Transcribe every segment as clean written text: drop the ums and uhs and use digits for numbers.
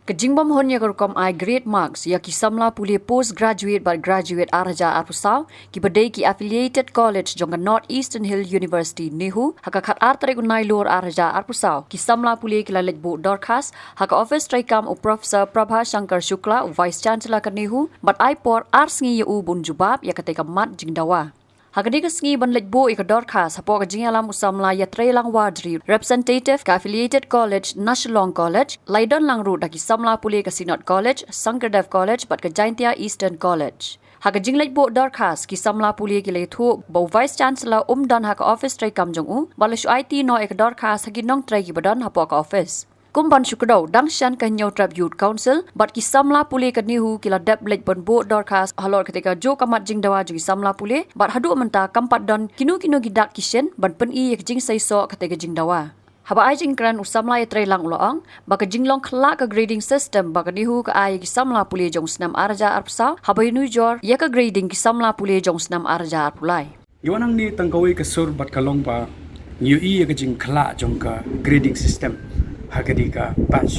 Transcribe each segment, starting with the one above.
Kejingbam hon ya kerukom I grade marks ya ki Samla Pule postgraduate but graduate arja arpusau ki badai ki affiliated college jonga North Eastern Hill University NEHU haka khat artre unai lor arja arpusau ki Samla Pule ki lalek bu dorkas haka office traikam u Professor Prabha Shankar Shukla vice chancellor ka NEHU but I por Sngi u bun jubab ya kateka mat jingdawa. Hagani Sngi ban lejbo ikador khas hapo kajingalam usamla ya trailang wadri representative ka affiliated college Shillong College Laidon lang road daki Samla Pule ka Sinot College Sankardev College but ka Jaintia Eastern College Hagajing lejbo dor khas ki Samla Pule ki lethu bo vice chancellor dan haka office trai kam jong u balashu IT no ikador khas haginong trai ki badan hapo ka office Kumban Shukadau Dangshan Kanyau Trap Youth Council but ki Samla Pule ka NEHU kila dep lej bon bo dorkas halor ketika jo kamat jing dawa jing Samla Pule but hadu menta kampat don kinu gidak kishen ban pen I jing saiso ketika jing dawa haba ai jing kran usamla ya trailang uloang baka jinglong khlak ka grading system baka NEHU ka ai ki Samla Pule jong snam arja arpsa haba inu jor ya ka grading ki Samla Pule jong snam arja arpulai Iwanang ni tangkawi kasur bat kalong ba niu I ya ka jing khlak jong ka grading system hagadi ka batch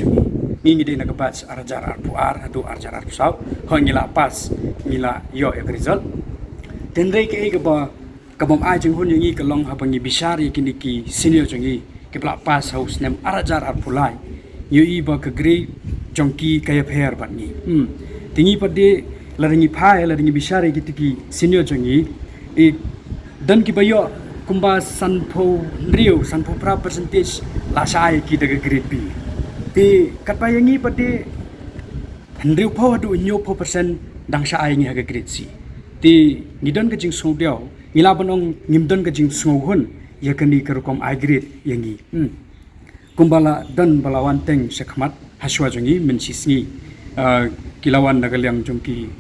ni ngi de na ka batch arjar arpuar hadu arjar arpsau ho ngila pas ngila yo ya result tenrei ke ka ba kabom ai jing hun ngi ka long habangi bisari kini ki senior jongi ke pla pas house nem arjar arpulai yu I ba ka grade jongki kaya pher bat ni tingi pade laringi phai laringi bisari ki senior jongi e dan ki bayo kumba sanpo pra percentage la sai ki daga grade B ti katpayangi pati hendriu pho adu nyo pho percent dang sai ngi haga grade C ti ngidon ka jing songdiao ngila bonong ngimdon ka jing songhun yakani karukom I grade yangi kumbala dan balawan teng sekhmat haswa jongi mensisngi kilawan nagalyang jongki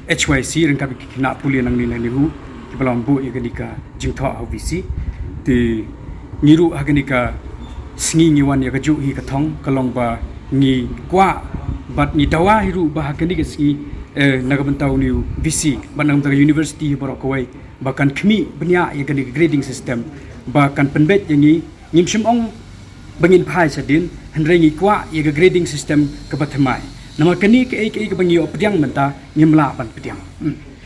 HYC rengkabi kina Pule nang nilai NEHU kibalang bu yagadika jingtha HVC ti ngiru haganiska Sngi ngiwan ya kaju hi kathong kalong ba ngi kwa bat ni dawa hiru ba haganiska Sngi nagabantau niu VC banang daga university borokoi bakan khmi benya yaganiska grading system bakan Pynbeit yangi ngimshim ong bangin phai sadin hendrengi kwa yaga grading system kabathmai namakani ke bangi opdyang menta ngimla ban pdyang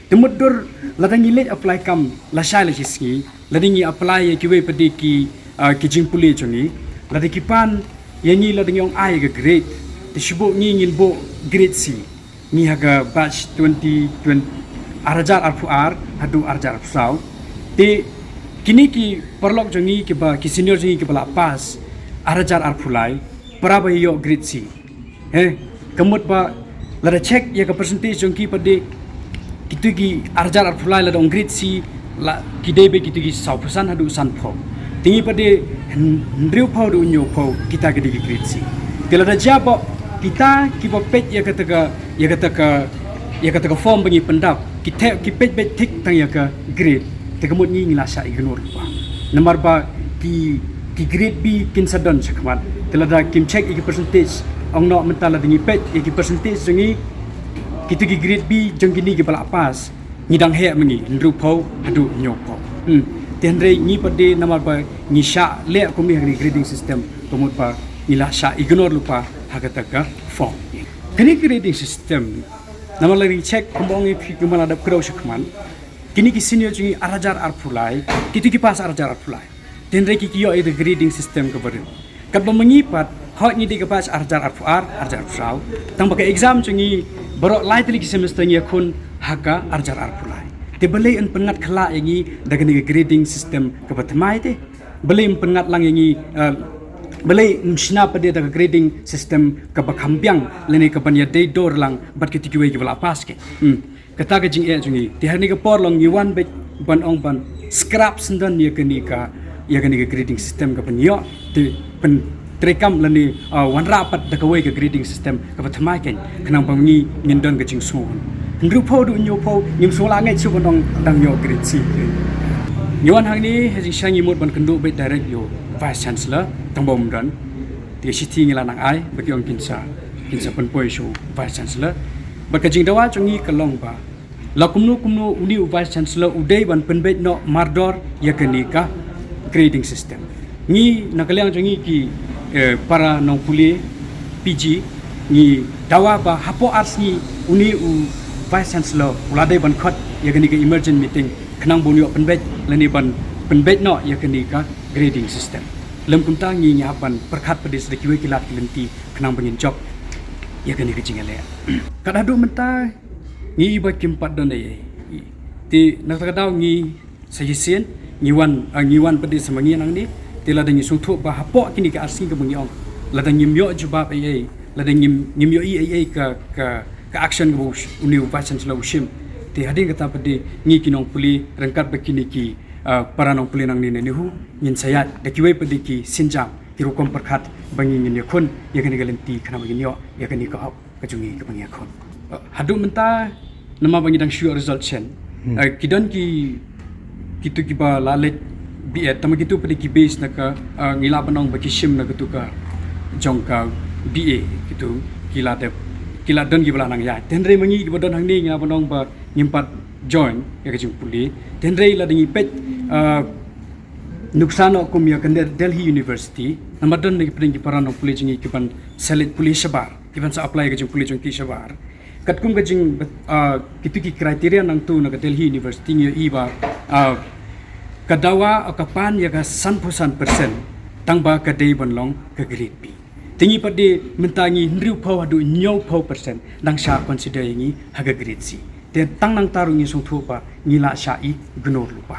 temudur ladangi let apply kam lasai la Sngi ladangi apply kiwe padi ki jing Pule jongi ladaki pan yangi ladangi ong ai ga grade tisbo ngi ngilbo grade C ni haga batch 2020 arjar arpuar hadu arjar arpsau te kini ki perlok jongi ki ba ki senior jongi ki bala pas arjar arpulai para yo grade C kamut ba lada check ya ka percentage jongi padi kitugi arjar arpulai lada ong grade C la kidebe kitugi 100% hadu sanpho tingi pade ndriu phau du nyo phau kita gedi grade C telada jabo kita kiba pet ya kataka form bangi pendap kita ki pet tik tang ya ka grade tegamut ni ngilasa ignore pa nomor ba ki grade B kin sadon sakmat telada kim check iki percentage ong no mentala dingi pet iki percentage jongi kitugi grade B jonggini ki bala pas ngidang he mengi ndru phau hadu nyo phau tenre ni pade namar ba ni sha le ko mi hagri grading system tomut pa ila sha ignore lupa hagataka form kini grading system namar lagi check kumbong fi kumala da kro shakman kini ki senior ji arajar arpulai kitu ki pas arajar arpulai tenre ki yo e grading system ka baru kat ba mengipat hot ni de ka pas arajar arpuar arajar arpsau tang ba exam jungi baro lightly ki semester ni kun haka arajar arpulai te belai en pengat khala yangi daga ni grading system ka batmai te belai en pengat lang yangi belai mshina pade daga grading system ka bakhambyang lene ka banya dei dor lang bat ki tikiwe ki bala pas ke kata ka jing e jungi te harni ka por long yuan be ban ong ban scrap sendan ya ka grading system ka banyo te pen trekam lene wan rapat daga we ka grading system ka batmai ken kanang bangi ngindon ka jing so ndru pho du nyo pho ngim sola ngai chu bonong dang yo grade C nyon hang ni hezi shangi mot ban kendu be direct yo vice chancellor tangbom dan ti city ngila nang ai bagi ong kinsa pen poi show vice chancellor bakajing dawa chungi kalong ba la kumnu uni vice chancellor udai ban Pynbeit no mardor yakani ka grading system ni nakalyang chungi ki para nong Pule PG ni dawa ba hapo ars ni uni u vice chancellor ulade ban khot yakani ka emergent meeting khnang bonyo Pynbeit lani ban Pynbeit no yakani ka grading system lem kumta ngi nya ban perkhat pedis de kiwe kilat kilenti khnang bangin job yakani ka jingale kada do menta ngi ba kimpat don ai ti nak kadau ngi sajisen ngiwan pedis semangi nang ni tila dangi sungthu ba hapo kini ka arsi ka bangi ong la dangi myo jubab ai la dangi myo ai ka action go uni vice chancellor ushim ti hading kata pedi ngi kinong puli rangkat bekini ki paranong puli nang ni NEHU ngin sayat da kiwe pedi ki sinjam ki rukom perkhat bangi ngin yakun yakani galenti khana bangi nyo yakani ka hop ka jungi ka bangi yakun hadu menta nama bangi dang sure result chen kidan ki kitu ki ba lalet bi tama kitu pedi ki base naka ngila banong baki shim na kitu ka jongka BA kitu kila don gibla nang ya tenre mangi gibodon hang ni nga banong ba nyimpat join ya kajing puli tenre la dingi pet nuksano kum ya kan Delhi University namadon ni pring parano puli jingi kiban select puli shabar kiban sa apply kajing puli jong ki shabar katkum kajing kitu ki criteria nang tu na Delhi University ngi iba kadawa akapan ya ka 100% tangba ka day banlong ka grade B tingi padi mentangi ndriu pau adu nyau pau persen dang sha consider ngi haga grade C te tang nang taru ngi sung thu pa ngi la sha I gnor lupa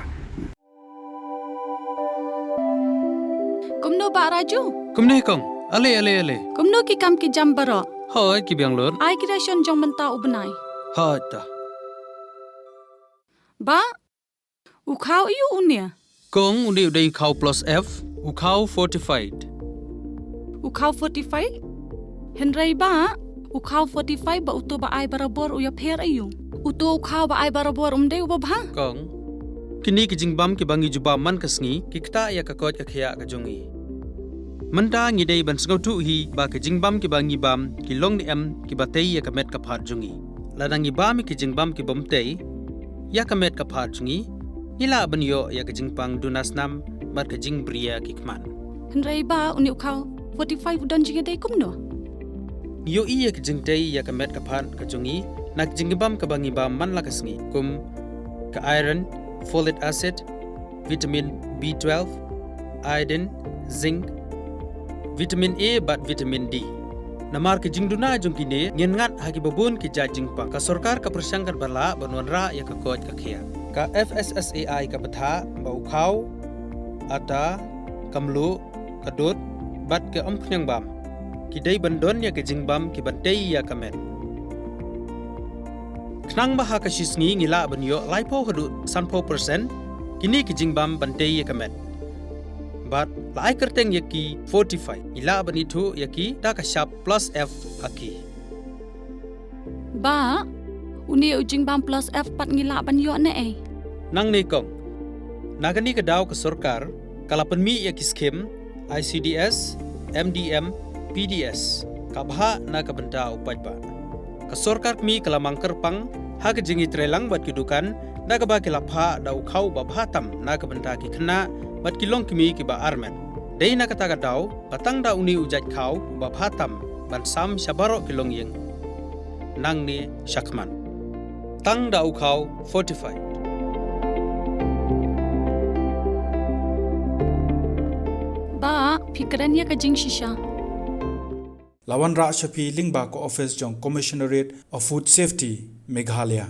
kumno ba raju kumne kong ale kumno ki kam ki jam baro hoi ki biang lon ai creation jong menta ubnai ha ta ba u khau yu unia kong undi udai khau plus F u khau fortified u khau 45 henrei ba u khau 45 ba uto ba ai barabor u ya pher ayu uto u khau ba ai barabor umde u ba kong kini ki jingbam ki bangi juba man kasngi ki kta ya ka kot ka khya ka jongi manda ngi dei ban sngau tu hi ba ki jingbam ki bangi bam ki long ni em ki batei ya ka met ka phat jongi ladangi bam ki jingbam ki bomtei ya ka met ka phat jongi ila ban yo ya ka jingpang dunasnam mat ka jingbria ki kman henrei ba uni u khau 45 don jiga dei kumno yo iya ka jingtei ya ka met ka phat ka jongi nak jingbam ka bangi bam man la kasngi kum ka iron folic acid, vitamin B12, iodine, zinc, vitamin A bat vitamin D. Namar ke jingduna jongkine ngengat hagi babun ke jingpa ka sarkar ka persangkat bala banwanra ya ka kot ka khia. Ka FSSAI ka batha bau khau ata kamlu kadut bat ke omkhnyang bam. Kidai bandon ya ke jingbam ki bantei ya kamet. Knang baha ka shisngi ngila banyo laipo hadu 100% kini ki jingbam bantei ya kamet. But lai kerteng yaki 45 ila banitu yaki ta ka sharp plus F haki. Ba uni jingbam plus F pat ngila banyo na eh. Nang ne kong nagani ka daw ka sarkar kalapan mi yaki scheme ICDS, MDM, PDS kabha na ka banta upaj ba. Kasorkar mi kalamang kerpang ha jingi trelang bat kidukan na ka ba kilapha daw khau ba bhatam na ka banta ki khna bat kilong kimi ki ba armen dei na kata ka daw patang da uni ujat khau ba bhatam ban sam shabaro kilong yeng nang ni shakman tang da khau 45 ba fikran ya ka jing shisha Lawan Ra Shafi Lingba ko office jong Commissionerate of Food Safety Meghalaya